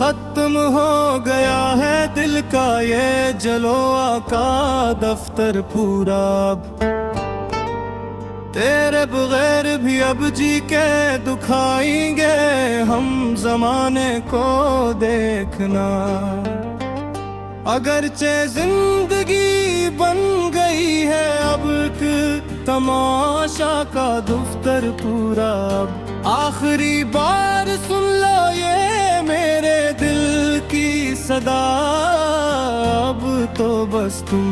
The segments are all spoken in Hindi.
खत्म हो गया है दिल का ये जलो आका दफ्तर पूरा। तेरे बगैर भी अब जी के दुखाएंगे हम जमाने को देखना। अगरचे जिंदगी बन गई है अब एक तमाशा का दफ्तर पूरा। आखिरी बार सुन लो ये मेरे दिल की सदा, अब तो बस तुम,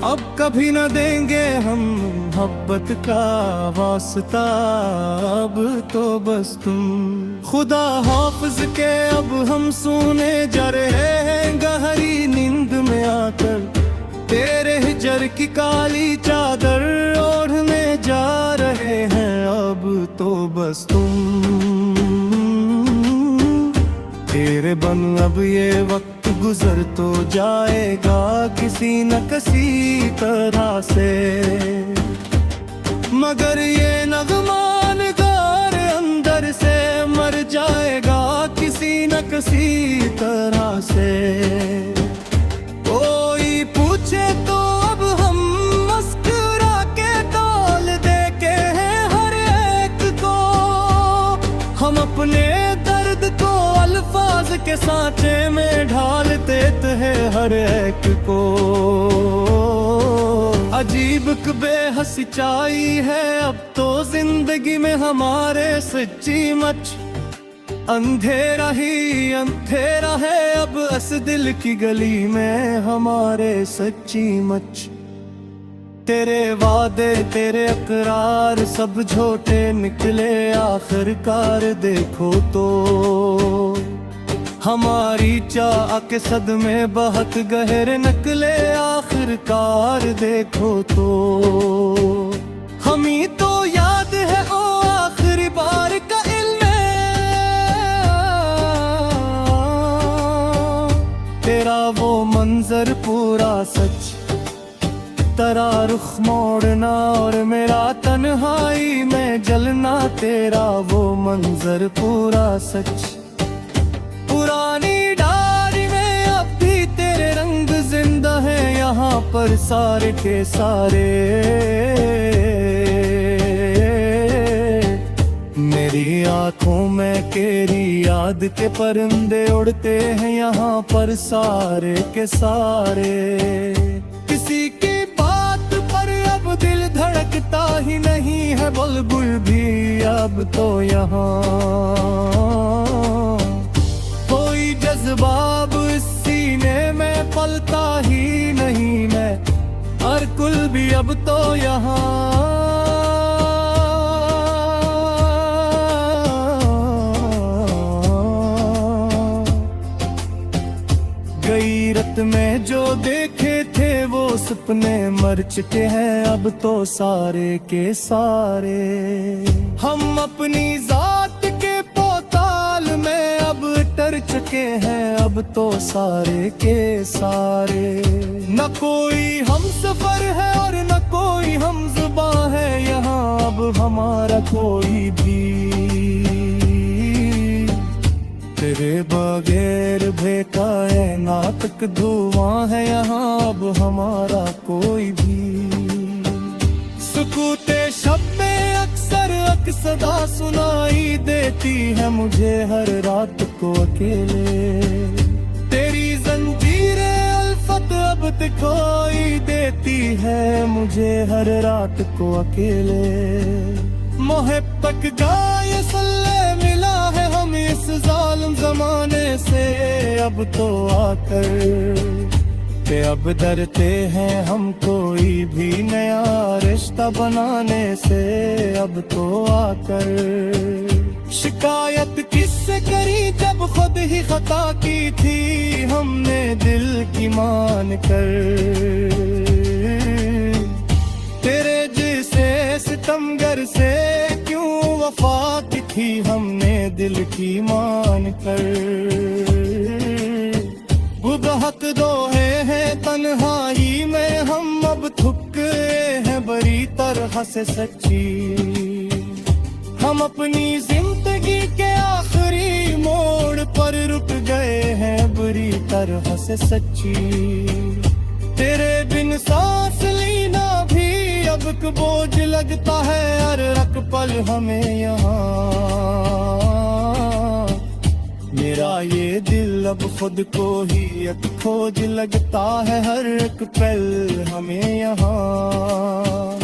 अब कभी न देंगे हम मोहब्बत का वास्ता, अब तो बस तुम। खुदा हाफिज के अब हम सोने जा रहे हैं गहरी नींद में आकर। तेरे हिजर की काली चादर ओढ़ने जा रहे हैं अब तो बस तुम। तेरे बन अब ये वक्त गुजर तो जाएगा किसी न किसी तरह से, मगर ये नगमान गार अंदर से मर जाएगा किसी न किसी तरह से। कोई पूछे तो अब हम मुस्कुरा के तौल देके हैं हर एक को। हम अपने दर्द को अल्फाज के सांचे में ढाल देते हैं हर एक को। अजीब बेहद सच्चाई है अब तो जिंदगी में हमारे सच्ची मच। अंधेरा ही अंधेरा है अब इस दिल की गली में हमारे सच्ची मच। तेरे वादे तेरे इकरार सब झूठे निकले आखिरकार देखो तो। हमारी चाह के सदमे बहुत गहरे निकले आखिरकार देखो तो। हमी तो याद है ओ आखिरी बार का इल्म, तेरा वो मंजर पूरा सच। तेरा रुख मोड़ना और मेरा तन्हाई में जलना, तेरा वो मंजर पूरा सच। पुरानी डायरी में अब भी तेरे रंग जिंदा है यहाँ पर सारे के सारे। मेरी आंखों में तेरी याद के परिंदे उड़ते हैं यहाँ पर सारे के सारे। किसी की बात पर अब दिल धड़कता ही नहीं है बुलबुल भी अब तो यहाँ। कोई जज्बाब इस सीने में पलता ही नहीं मैं, हर कुल भी अब तो यहाँ। गैरत में जो देखे थे वो सपने मर चुके हैं अब तो सारे के सारे। हम अपनी जात के पोताल में अब टर चुके हैं अब तो सारे के सारे। न कोई हम सफर है और न कोई हम जुबां है यहाँ अब हमारा कोई भी। तेरे बगैर बेकायनात धुआं है यहाँ अब हमारा कोई भी। सुकूते शब में अक्सर सदा सुनाई देती है मुझे हर रात को अकेले। तेरी जंजीरे अल्फत अब दिखाई देती है मुझे हर रात को अकेले। मोहब्बत गाय सल्ले मिला है हम इस जालिम जमाने से अब तो आकर। पे अब डरते हैं हम कोई भी नया रिश्ता बनाने से अब तो आकर। शिकायत किससे करी जब खुद ही खता की थी हमने दिल की मान कर। तेरे जैसे सितमगर से क्यों वफा की थी हमने दिल की मान कर। वो बहुत दोहे हैं तन्हाई में हम अब थक गए हैं बड़ी तरह से सच्ची। हम अपनी जिंदगी के आखिरी मोड़ पर रुक गए हैं बुरी तरह से सच्ची। तेरे बिन सांस लेना भी अब बोझ लगता है, हर एक पल हमें यहाँ। मेरा ये दिल अब खुद को ही एक खोज लगता है, हर एक पल हमें यहाँ।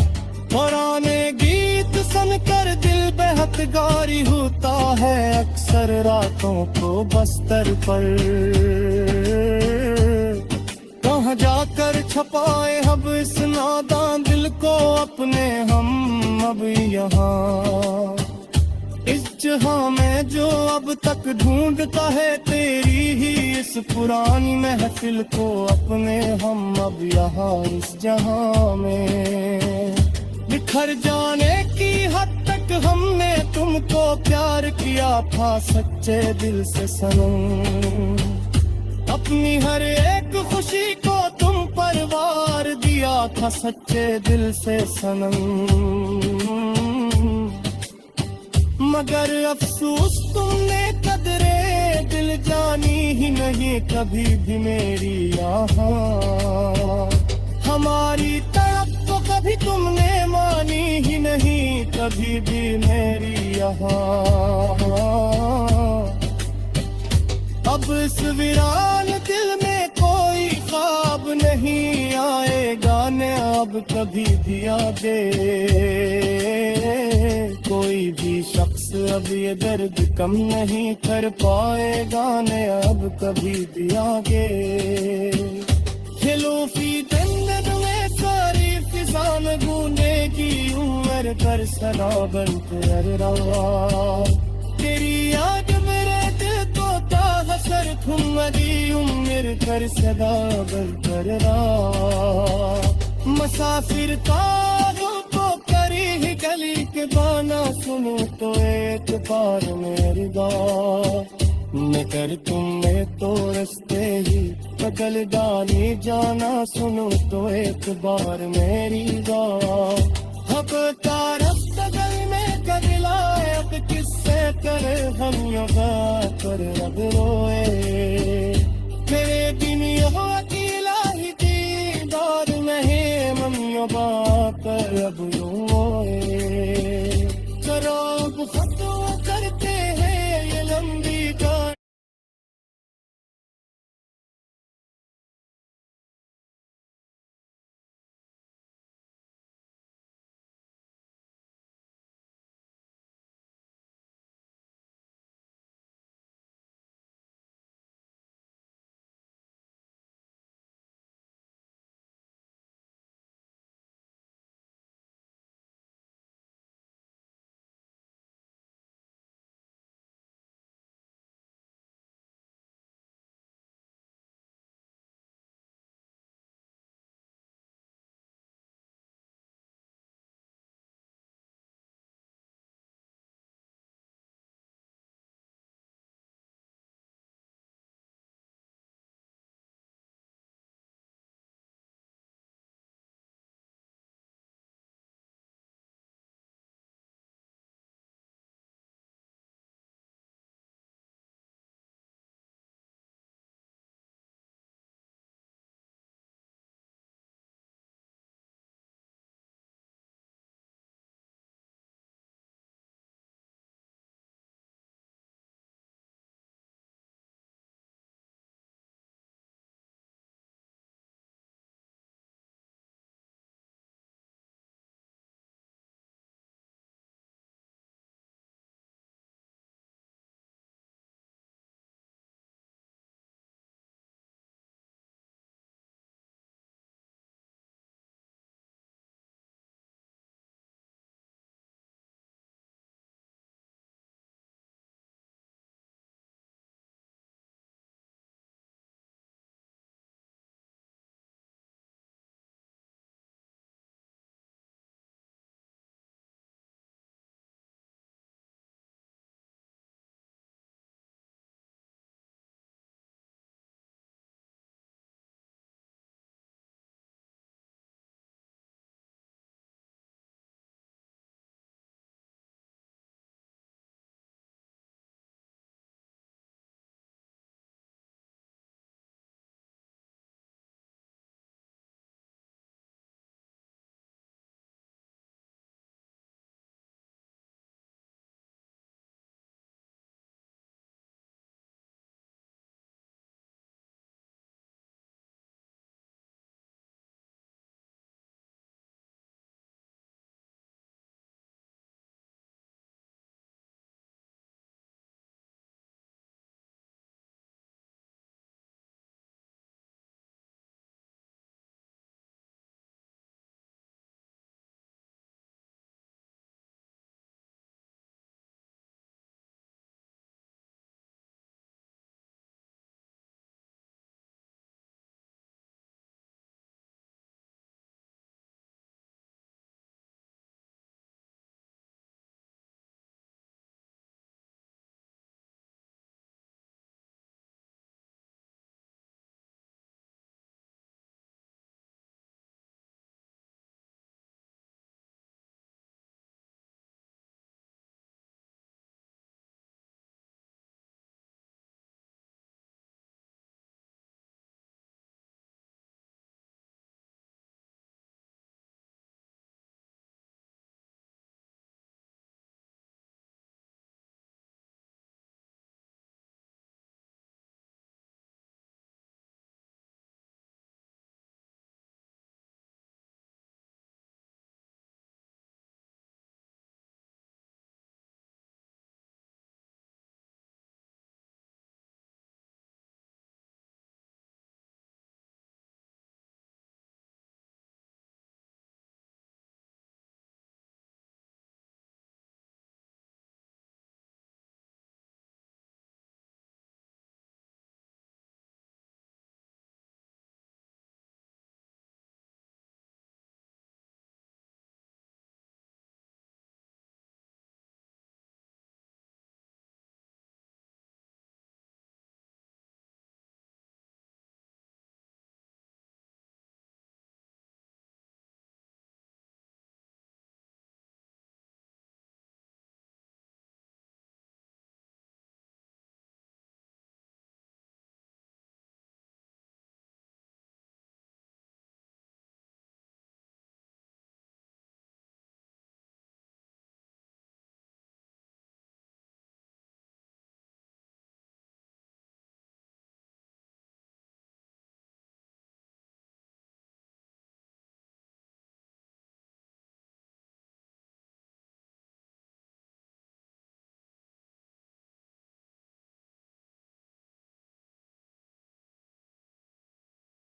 पुराने गीत सुनकर दिल बेहद गारी होता है, अक्सर रातों को बस्तर पर। कहाँ जाकर छपाए अब इस नादान दिल को अपने हम अब यहाँ। इस जहां में जो अब तक ढूंढता है तेरी ही इस पुरानी महफिल को अपने हम अब यहाँ इस जहां में। बिखर जाने की हद तक हमने तुमको प्यार किया था सच्चे दिल से सनम। अपनी हर एक खुशी को तुम पर वार दिया था सच्चे दिल से सनम। मगर अफसोस तुमने कदरे दिल जानी ही नहीं कभी भी मेरी यहाँ। हमारी तड़प तो कभी तुमने मानी ही नहीं कभी भी मेरी यहाँ। अब इस वीरान दिल में कोई ख्वाब नहीं आएगा न अब कभी भी आगे। कोई भी शख्स अब ये दर्द कम नहीं कर पाएगा न अब कभी भी आगे। खिलूफी दिन में सारी फिजा में गूंजेगी उम्र कर सना बनकर रवा। तेरी याद मेरे दिल को ताहसर तुम मरी उम्र कर सदा बनकर रहा। मुसाफिर तारों को करी ही गली के बाना सुनो तो एक बार मेरी बात। मगर तुमने तो रस्ते ही बदल डाली जाना सुनो तो एक बार मेरी बात। अब तारफ बगल में कदिलाए अब किससे करे हम योगा कर अब रो